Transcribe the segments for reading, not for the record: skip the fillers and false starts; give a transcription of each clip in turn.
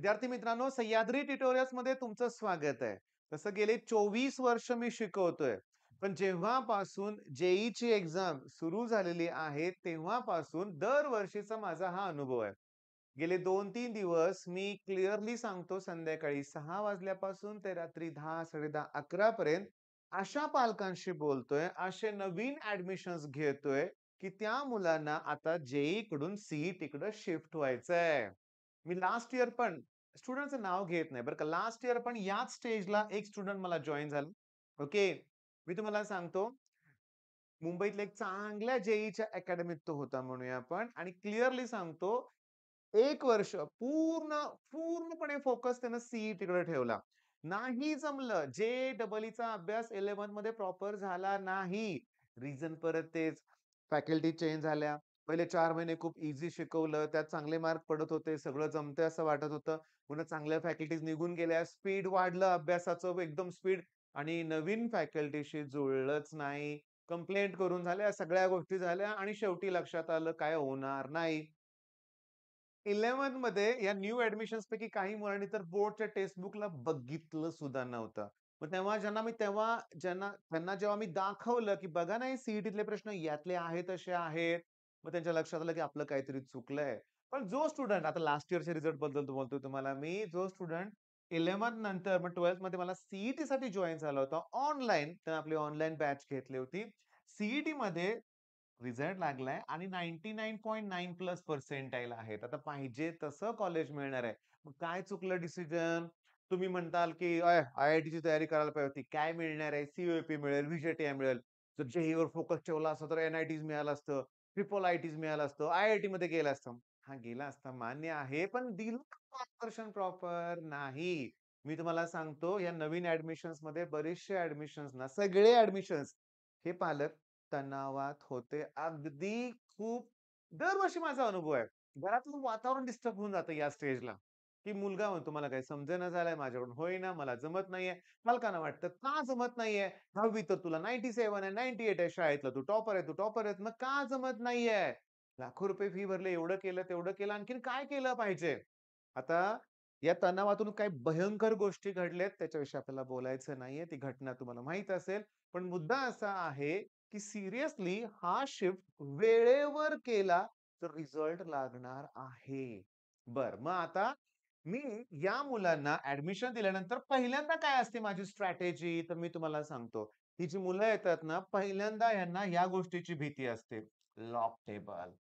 विद्यार्थी मित्रांनो, सह्याद्री ट्युटोरियल्स मध्ये तुमचं स्वागत आहे. तसं गेले 24 वर्ष मी शिकवतोय. पण जेव्हापासून जेईची एक्झाम सुरू झालेली आहे, तेव्हापासून दरवर्षीचा माझा हा अनुभव आहे. गेले 2-3 दिवस मी क्लिअरली सांगतो, संध्याकाळी 6 वाजल्यापासून ते रात्री 10, 10:30, 11 पर्यंत अशा पालकांशी बोलतोय, असे नवीन ॲडमिशन्स घेतोय, की त्या मुलांना आता जेईई कडून सीईटी कडे शिफ्ट व्हायचंय. मी लास्ट इयर पण स्टुडंटचं नाव घेत नाही बरं का. लास्ट इयर पण याच स्टेजला एक स्टुडंट मला जॉइन झाला. ओके. मी तुम्हाला सांगतो, मुंबईतल्या एक चांगल्या जेईच्या अकॅडमीत तो होता म्हणूया आपण आणि क्लिअरली सांगतो, 1 वर्ष पूर्णपणे फोकस त्यानं सीईटीकडे ठेवला. नाही जमलं. जे-डबल-ईचा अभ्यास 11th मध्ये प्रॉपर झाला नाही. रिझन परत तेच. फॅकल्टी चेंज झाल्या. पहिले 4 महिने खूप ईझी शिकवलं. त्यात चांगले मार्क पडत होते. सगळं जमतंय असं वाटत होतं. पुन्हा चांगल्या फॅकल्टीज निघून गेल्या. स्पीड वाढलं अभ्यासाचं एकदम स्पीड आणि नवीन फॅकल्टीशी जुळलंच नाही. कंप्लेंट करून झाल्या, सगळ्या गोष्टी झाल्या आणि शेवटी लक्षात आलं काय होणार नाही. 11th मध्ये या न्यू ॲडमिशन्स पैकी काही मुलांनी तर बोर्डच्या टेक्स्ट बुकला बघितलं सुद्धा नव्हतं. मग त्यांना जेव्हा मी दाखवलं, की बघा ना, हे प्रश्न यातले आहे तसे आहेत. मग त्यांच्या लक्षात आलं, की आपलं काहीतरी चुकलंय. पण जो स्टुडंट आता लास्ट इयरच्या रिझल्टबद्दल बोलतोय तुम्हाला मी. जो स्टुडंट 11th नंतर मग 12th मध्ये मला सीईटीसाठी जॉइन झाला होता ऑनलाईन. त्यानं आपली ऑनलाईन बॅच घेतली होती. सीईटीमध्ये रिझल्ट लागलाय आणि 99.9 प्लस पर्सेंटाइल आहेत. आता पाहिजे तसं कॉलेज मिळणार आहे. मग काय चुकलं डिसिजन? तुम्ही म्हणताल, की आय-आय-टीची तयारी करायला पाहिजे होती. काय मिळणार आहे? सीईटी मिळेल, व्हीजेटीआय मिळेल. जर जेईईवर फोकस ठेवला असता तर एनआयटीज मिळालं असतं, ट्रिपल आयटीज मिळालं असतं, आय-आय-टीमध्ये गेला असतं. हां, गेला असता मान्य आहे. पण दिलं मार्गदर्शन प्रॉपर नाही. मी तुम्हाला सांगतो, या नवीन ॲडमिशन्समध्ये बरेचसे ॲडमिशन्स ना, सगळे ॲडमिशन्स हे पालक तणावात होते. अगदी खूप दरवर्षी माझा अनुभव आहे. घरातलं वातावरण डिस्टर्ब होऊन जातं या स्टेजला, की मुलगा म्हणतो, "मला काही समजेना झालंय, माझ्याकडून होईना, मला जमत नाहीये." पालकांना वाटतं, "का जमत नाहीये? 10वी तर तुला 97 आहे, 98 आहे शाळेतला. तू टॉपर आहे, तू टॉपर आहे. मग का जमत नाहीये? लाखो रुपये फी भरले, एवढं केलं, तेवढं केलं. आणखीन काय केलं पाहिजे?" आता या तणावातून काही भयंकर गोष्टी घडल्यात, त्याच्याविषयी आपल्याला बोलायचं नाहीये. ती घटना तुम्हाला माहीत असेल. पण मुद्दा असा आहे, की सिरियसली हा शिफ्ट वेळेवर केला तर रिझल्ट लागणार आहे. बरं, मग आता मी या मुलांना ॲडमिशन दिल्यानंतर पहिल्यांदा काय असते माझी स्ट्रॅटेजी तर मी तुम्हाला सांगतो. ही जी मुलं येतात ना, पहिल्यांदा यांना या गोष्टीची भीती असते. Log table.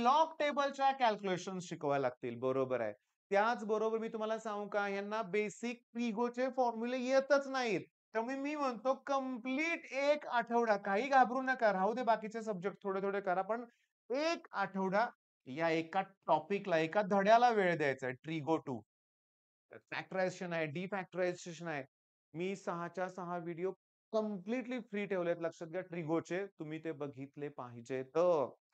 लॉग टेबलच्या कॅल्क्युलेशन्स शिकवायला लागतील. बरोबर आहे. त्याचबरोबर मी तुम्हाला सांगू का, ह्यांना बेसिक ट्रिगोचे फॉर्म्युले येतच नाहीत. त्यामुळे मी म्हणतो कंप्लीट 1 आठवडा काही घाबरू नका. राहू दे बाकीचे सब्जेक्ट थोडे-थोडे करा. पण 1 आठवडा या एका टॉपिकला, एका धड्याला वेळ द्यायचा आहे. ट्रिगो 2. फॅक्टरायझेशन आहे, डिफॅक्टरायझेशन आहे. मी 6च्या 6 व्हिडिओ कंप्लीटली फ्री ठेवलेत. लक्षात घ्या ट्रिगोचे. तुम्ही ते बघितले पाहिजेत.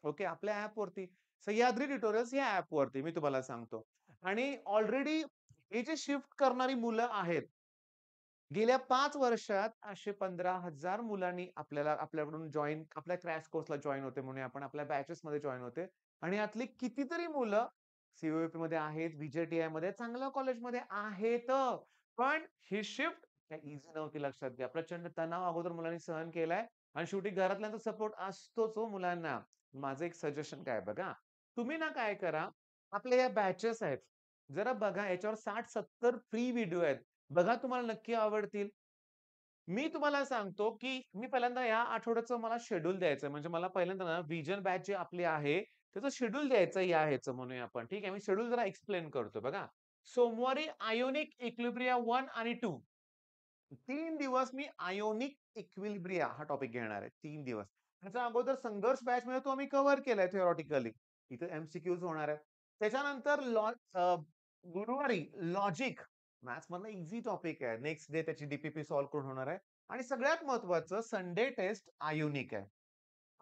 ओके. आपल्या ॲपवरती सह्याद्री ट्युटोरियल्स या ॲपवरती मी तुम्हाला सांगतो. आणि ऑलरेडी हे जे शिफ्ट करणारी मुलं आहेत, गेल्या 5 वर्षात असे 15,000 मुलांनी आपल्याकडून आपल्या क्रॅश कोर्सला जॉइन होते म्हणूया आपण आपल्या बॅचेसमध्ये जॉइन होते आणि यातली कितीतरी मुलं सी-ओ-ई-पीमध्ये आहेत, व्ही-जे-टी-आयमध्ये चांगल्या कॉलेजमध्ये आहेत. पण ही शिफ्ट काही ईझी नव्हती लक्षात घ्या. प्रचंड तणाव अगोदर मुलांनी सहन केलाय आणि शेवटी घरातल्यांचा सपोर्ट असतोच हो मुलांना. माझं एक सजेशन काय बघा, तुम्ही ना काय करा, आपल्या या बॅचेस आहेत. जरा बघा याच्यावर 60-70 फ्री व्हिडिओ आहेत. बघा तुम्हाला नक्की आवडतील. मी तुम्हाला सांगतो, की मी पहिल्यांदा या आठवड्याचं मला शेड्यूल द्यायचंय. म्हणजे मला पहिल्यांदा ना व्हिजन बॅच जी आपली आहे, त्याचं शेड्यूल द्यायचं या ह्याचं म्हणूया आपण. ठीक आहे. मी शेड्यूल जरा एक्सप्लेन करतो बघा. सोमवारी आयोनिक इक्विलिब्रिया 1 आणि 2 3 दिवस मी आयोनिक इक्विलिब्रिया हा टॉपिक घेणार आहे. 3 दिवस. त्याच्या अगोदर संघर्ष बॅचमध्ये तो आम्ही कव्हर केलाय थिओरेटिकली. इथे एम-सी-क्यूज होणार आहेत. त्याच्यानंतर गुरुवारी लॉजिक मॅथ्समधला ईझी टॉपिक आहे. नेक्स्ट डे त्याची डी सॉल्व्ह करून होणार आहे. आणि सगळ्यात महत्त्वाचं संडे टेस्ट आयोनिक आहे.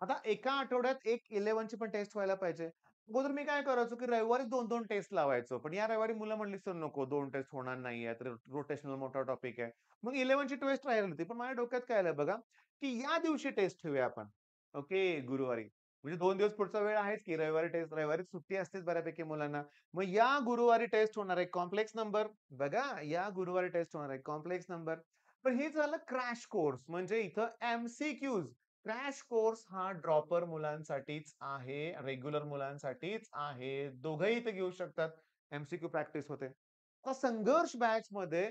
आता एका आठवड्यात एक 11ची पण टेस्ट व्हायला पाहिजे. अगोदर मी काय करायचो, की रविवारी 2-2 टेस्ट लावायचो. पण या रविवारी मुलं म्हटली, "सर नको 2 टेस्ट होणार नाहीये. तर रोटेशनल मोठा टॉपिक आहे." मग 11ची टेस्ट राहिली होती. पण माझ्या डोक्यात काय आलं बघा, की या दिवशी टेस्ट ठेवूया आपण. ओके, गुरुवारी. म्हणजे 2 दिवस पुढचा वेळ आहेच की रविवारी टेस्ट, रविवारी सुट्टी असतेच बऱ्यापैकी मुलांना. मग या गुरुवारी टेस्ट होणार आहे कॉम्प्लेक्स नंबर. बघा, या गुरुवारी टेस्ट होणार आहे कॉम्प्लेक्स नंबर. पण हे झालं क्रॅश कोर्स म्हणजे इथं एम-सी-क्यूज. क्रॅश कोर्स हा ड्रॉपर मुलांसाठीच आहे, रेग्युलर मुलांसाठीच आहे. दोघंही इथे घेऊ शकतात. एम-सी-क्यू प्रॅक्टिस होते. आता संघर्ष बॅचमध्ये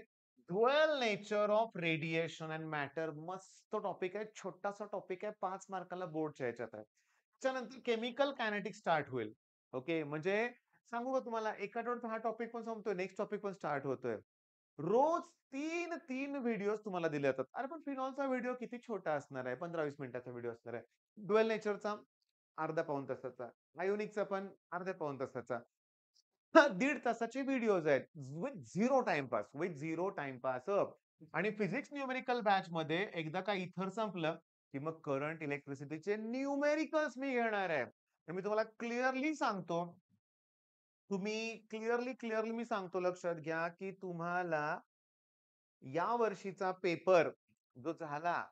dual nature of radiation and matter मस्त टॉपिक आहे. छोटासा टॉपिक आहे. 5 मार्काला बोर्डच्या ह्याच्यात आहे. त्याच्यानंतर केमिकल कायनेटिक्स स्टार्ट होईल. ओके. म्हणजे सांगू का तुम्हाला एका आठवड्यात हा टॉपिक पण संपतोय, नेक्स्ट टॉपिक पण स्टार्ट होतोय. रोज 3 व्हिडिओज तुम्हाला दिले जातात. अरे पण फिनॉलचा व्हिडिओ किती छोटा असणार आहे. 15-20 मिनिटाचा व्हिडिओ असणार आहे. ड्युअल नेचरचा अर्धा पाऊण तासाचा. आयोनिकचा पण अर्ध्या पाऊण तासाचा. 1.5 तासाचे व्हिडिओज आहेत. With zero timepass. आणि फिजिक्स न्यूमेरिकल बॅचमध्ये एकदा का इथर संपलं, की मग करंट इलेक्ट्रिसिटीचे न्यूमेरिकल्स मी घेणार आहे. तर मी तुम्हाला क्लिअरली सांगतो, क्लिअरली मी सांगतो लक्षात घ्या, की तुम्हाला या वर्षीचा पेपर जो झाला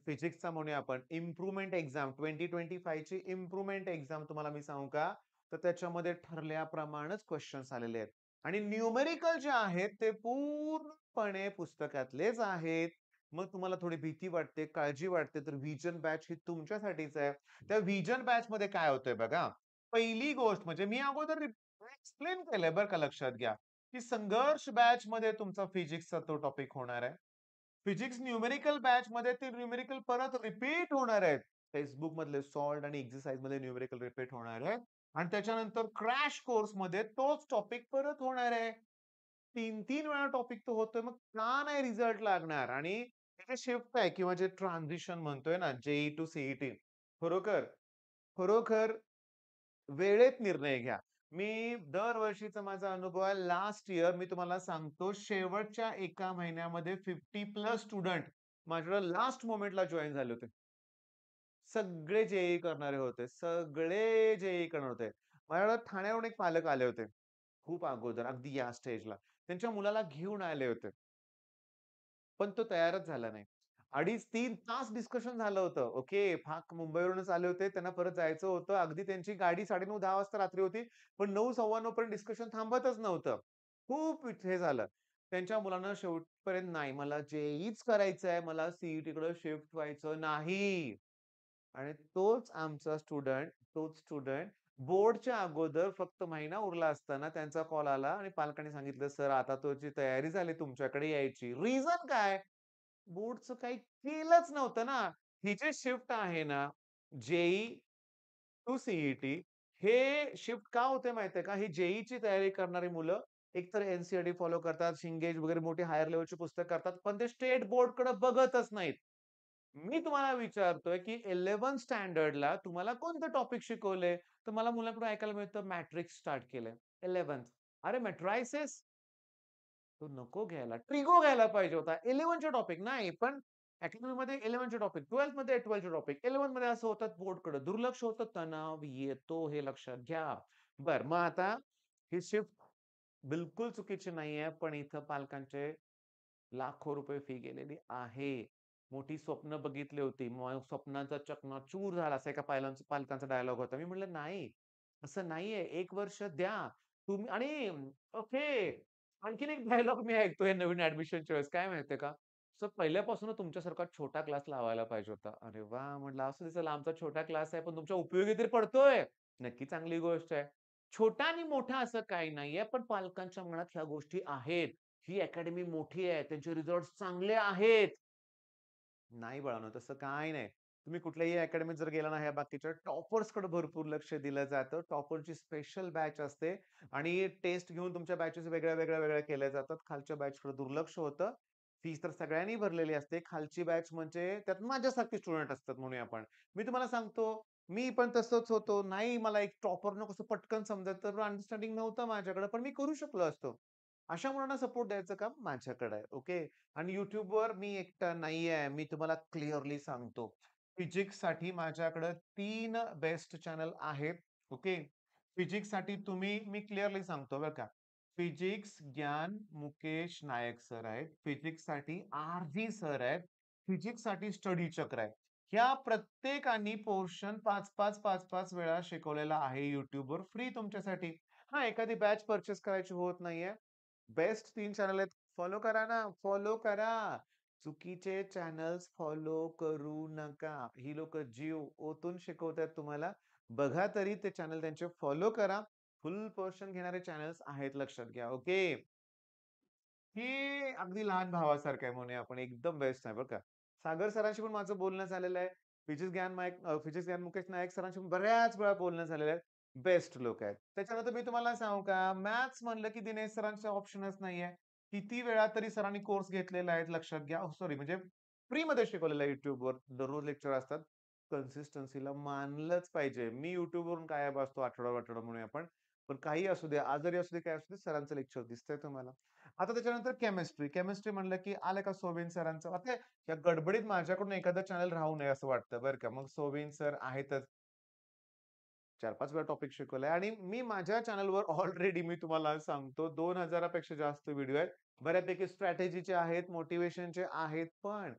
फिजिक्सचा म्हणूया आपण इम्प्रुव्हमेंट एक्झाम 2025 ची इम्प्रुव्हमेंट एक्झाम तुम्हाला मी सांगू का? तर त्याच्यामध्ये ठरल्याप्रमाणेच क्वेश्चन्स आलेले आहेत. आणि न्यूमेरिकल जे आहेत ते पूर्णपणे पुस्तकातलेच आहेत. मग तुम्हाला थोडी भीती वाटते, काळजी वाटते तर व्हिजन बॅच ही तुमच्यासाठीच आहे. त्या व्हिजन बॅचमध्ये काय होतंय बघा. पहिली गोष्ट म्हणजे मी अगोदर एक्सप्लेन केलंय बरं का लक्षात घ्या. की संघर्ष बॅच मध्ये तुमचा फिजिक्सचा तो टॉपिक होणार आहे. फिजिक्स न्यूमेरिकल बॅच मध्ये ते न्यूमेरिकल परत रिपीट होणार आहेत. टेक्स्टबुक मधले सॉल्व्ड आणि एक्सरसाइज मध्ये न्यूमेरिकल रिपीट होणार आहे. आणि त्याच्यानंतर क्रॅश कोर्स मध्ये तोच टॉपिक परत होणार आहे. 3-3 वेळा टॉपिक तो होतोय. मग का नाही रिझल्ट लागणार? आणि हे जे शिफ्ट आहे किंवा जे ट्रान्झिशन म्हणतोय ना, जेईई टू सीईटी खरोखर, खरोखर वेळेत निर्णय घ्या. मी दरवर्षीचा माझा अनुभव आहे. लास्ट इयर मी तुम्हाला सांगतो शेवटच्या 1 महिन्यामध्ये 50+ स्टुडंट माझ्याकडे लास्ट मोमेंटला जॉइन झाले होते. सगळे जेईई करणारे होते. सगळे जेईई करणार होते. माझ्याकडे ठाण्यावरून एक पालक आले होते. खूप अगोदर अगदी या स्टेजला. त्यांच्या मुलाला घेऊन आले होते. पण तो तयारच झाला नाही. 2.5-3 तास डिस्कशन झालं होतं. ओके. मुंबईवरूनच आले होते. त्यांना परत जायचं होतं. अगदी त्यांची गाडी 9:30-10 वाजता रात्री होती. पण 9, 9:15 पर्यंत डिस्कशन थांबतच नव्हतं. खूप हे झालं. त्यांच्या मुलांना शेवटपर्यंत नाही मला जे-ई-च करायचं आहे. मला सीईटीकडे शिफ्ट व्हायचं नाही. आणि तोच स्टुडंट बोर्डच्या अगोदर फक्त महिना उरला असताना त्यांचा कॉल आला आणि पालकांनी सांगितलं, "सर आता तुझी तयारी झाली तुमच्याकडे यायची." रिझन काय? बोर्डचं काही केलंच नव्हतं ना. ही जी शिफ्ट आहे ना, जेईई टू सीईटी हे शिफ्ट का होते माहितीये का? ही जेईईची तयारी करणारी मुलं एकतर एन फॉलो करतात, शिंगेज वगैरे मोठी हायर लेव्हलची पुस्तक करतात, पण ते स्टेट बोर्डकडे बघतच नाहीत. मी तुम्हाला विचारतोय, की 11th स्टँडर्डला तुम्हाला कोणतं टॉपिक शिकवलंय? तर मला मुलांकडून ऐकायला मिळतं मॅट्रिक्स स्टार्ट केलंय. 11th अरे मॅट्रायसेस तो नको घ्यायला. ट्रिगो घ्यायला पाहिजे होता. 11चे टॉपिक नाही, पण अकॅडमीमध्ये 11चे टॉपिक, 12th मध्ये टॉपिक, 11th मध्ये असं होतं बोर्डकडे दुर्लक्ष होतं, तणाव येतो हे लक्षात घ्या. बरं मग आता ही शिफ्ट बिलकुल चुकीची नाहीये, पण इथं पालकांचे लाखो रुपये फी गेलेली आहे. मोठी स्वप्न बघितली होती. मग स्वप्नांचा चकनाचूर झाला असा एका पालकांचा डायलॉग होता. मी म्हटलं, "नाही, असं नाहीये. 1 वर्ष द्या." तुम्ही आणि ओके. आणखीन एक डायलॉग मी ऐकतोय नवीन ॲडमिशनच्या वेळेस. काय माहितीये का? "सर पहिल्यापासूनच तुमच्यासारखा छोटा क्लास लावायला पाहिजे होता." अरे वाह! म्हटलं असू दे चला आमचा छोटा क्लास आहे, पण तुमच्या उपयोगी तरी पडतोय. नक्की चांगली गोष्ट आहे. छोटा आणि मोठा असं काही नाहीये, पण पालकांच्या मनात ह्या गोष्टी आहेत. ही अकॅडमी मोठी आहे, त्यांचे रिझल्ट्स चांगले आहेत. नाही बाळांनो, तसं काही नाही. तुम्ही कुठल्याही अकॅडमीत जर गेला ना, ह्या बाकीच्या टॉपर्सकडे भरपूर लक्ष दिलं जातं. टॉपरची स्पेशल बॅच असते आणि टेस्ट घेऊन तुमच्या बॅचेस वेगळ्या केल्या जातात. खालच्या बॅचकडे दुर्लक्ष होतं. फीस तर सगळ्यांनी भरलेली असते. खालची बॅच म्हणजे त्यात माझ्यासारखे स्टुडंट असतात म्हणूया आपण. मी तुम्हाला सांगतो, मी पण तसंच होतो. नाही मला एक टॉपरनं कसं पटकन समजायचं तर अंडरस्टँडिंग नव्हतं माझ्याकडे, पण मी करू शकलो असतो. अशा मुलांना सपोर्ट द्यायचं काम माझ्याकडे आहे. ओके. आणि YouTubeवर मी एकटा नाहीये. मी तुम्हाला क्लिअरली सांगतो. फिजिक्ससाठी माझ्याकडे 3 बेस्ट चॅनल आहेत. ओके. फिजिक्ससाठी मी क्लिअरली सांगतो बरं का. फिजिक्स ज्ञान मुकेश नायक सर आहेत. फिजिक्ससाठी आर-जी सर आहेत. फिजिक्ससाठी स्टडी चक्र आहे. ह्या प्रत्येकाने पोर्शन 5-5, 5-5 वेळा शिकवलेला आहे YouTubeवर फ्री तुमच्यासाठी. हां, एखादी बॅच पर्चेस करायची होत नाहीये. बेस्ट 3 चॅनल आहेत. फॉलो करा ना, फॉलो करा. चुकीचे चॅनल्स फॉलो करू नका. ही लोकं जीव ओतून शिकवतायत तुम्हाला. बघा तरी ते चॅनल त्यांचे फॉलो करा. फुल पोर्शन घेणारे चॅनल्स आहेत लक्षात घ्या. ओके. हे अगदी लहान भावासारखं आहे म्हणूया आपण. एकदम बेस्ट आहे बरं का. सागर सरांशी पण माझं बोलणं झालेलं आहे. फिजिक्स ज्ञान मुकेश नायक सरांशी पण बऱ्याच वेळा बोलणं झालेलं आहे. बेस्ट लोक आहेत. त्याच्यानंतर मी तुम्हाला सांगू का, मॅथ्स म्हणलं की दिनेश सरांचा ऑप्शनच नाहीये. किती वेळा तरी सरांनी कोर्स घेतलेला आहे लक्षात घ्या. सॉरी म्हणजे फ्रीमध्ये शिकवलेलं आहे YouTubeवर. दररोज लेक्चर असतात. कन्सिस्टन्सीला मानलंच पाहिजे. मी YouTubeवरून गायब असतो आठवडा-आठवडा म्हणूया आपण. पण काही असू दे, आजारी असू दे, काय असू दे, सरांचं लेक्चर दिसतंय तुम्हाला. आता त्याच्यानंतर केमिस्ट्री. केमिस्ट्री म्हणलं की आलं का सोबिन सरांचं. आता या गडबडीत माझ्याकडून एखादं चॅनल राहू नये असं वाटतं बरं का. मग सोबिन सर आहेतच. 4-5 वेळा टॉपिक शिकवलाय आणि मी माझ्या चॅनलवर ऑलरेडी मी तुम्हाला सांगतो 2000 पेक्षा जास्त व्हिडिओ आहेत. बऱ्यापैकी स्ट्रॅटेजीचे आहेत, मोटिव्हेशनचे आहेत. पण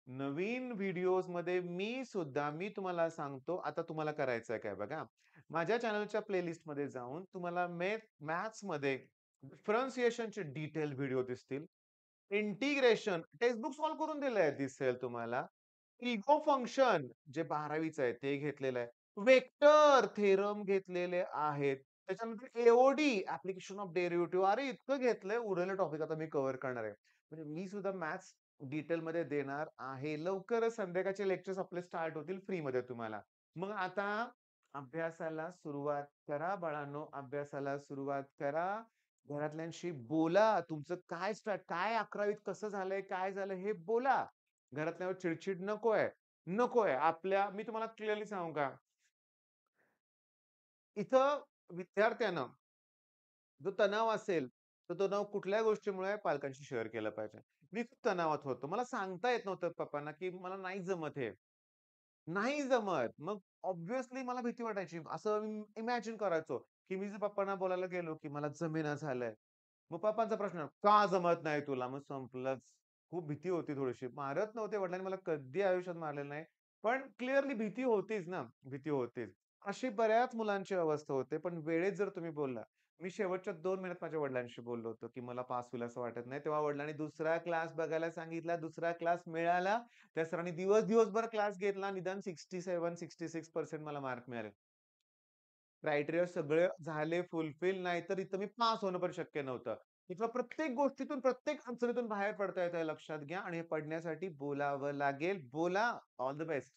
नवीन व्हिडिओजमध्ये मी तुम्हाला सांगतो, आता तुम्हाला करायचं काय बघा. माझ्या चॅनलच्या प्लेलिस्टमध्ये जाऊन तुम्हाला मॅथ्समध्ये डिफरन्शिएशनचे डिटेल व्हिडिओ दिसतील. इंटिग्रेशन टेक्स्टबुक सॉल्व्ह करून दिलंय दिसेल तुम्हाला. इगो फंक्शन जे 12वीचं आहे ते घेतलेलं आहे. वेक्टर थेरम घेतलेले आहेत. त्याच्यानंतर ए-ओ-डी ॲप्लिकेशन ऑफ डेरिव्हेटिव्ह अरे इतकं घेतलंय उरलेलं टॉपिक आता मी कव्हर करणार आहे. म्हणजे मी सुद्धा मॅथ्स डिटेलमध्ये देणार आहे. लवकरच संध्याकाळचे लेक्चर्स आपले स्टार्ट होतील फ्रीमध्ये तुम्हाला. मग आता अभ्यासाला सुरुवात करा बाळांनो, अभ्यासाला सुरुवात करा. घरातल्यांशी बोला. तुमचं काय 11वीत कसं झालंय, काय झालं हे बोला. घरातल्यावर चिड नकोय. नकोय. मी तुम्हाला क्लिअरली सांगू का? इथं विद्यार्थ्यानं जो तणाव असेल, तर तो तणाव कुठल्या गोष्टीमुळे आहे? पालकांशी शेअर केला पाहिजे. मी खूप तणावात होतो. मला सांगता येत नव्हतं पप्पांना, की मला नाही जमत हे. नाही जमत. मग ऑब्व्हियसली मला भीती वाटायची. असं इमॅजिन करायचो, की मी जर पप्पांना बोलायला गेलो, की मला जमेना झालंय. मग पप्पांचा प्रश्न, "का जमत नाही तुला?" मग संपलंच. खूप भीती होती थोडीशी. मारत नव्हते वडिलांनी मला कधी आयुष्यात मारलेलं नाही. पण क्लिअरली भीती होतीच ना, भीती होतीच. अशी बऱ्याच मुलांची अवस्था होते. पण वेळेत जर तुम्ही बोलला मी शेवटच्या 2 महिन्यात माझ्या वडिलांशी बोललो होतो, की मला पास होईल असं वाटत नाही. तेव्हा वडिलांनी दुसरा क्लास बघायला सांगितला. दुसरा क्लास मिळाला. त्या सरांनी दिवसभर क्लास घेतला. निदान 67-66% मला मार्क मिळाले. क्रायटेरिया सगळे झाले फुलफिल, नाहीतर इथं मी पास होणं पण शक्य नव्हतं. इथं प्रत्येक गोष्टीतून, प्रत्येक अडचणीतून बाहेर पडता येतं हे लक्षात घ्या आणि हे पडण्यासाठी बोलावं लागेल. बोला. All the best.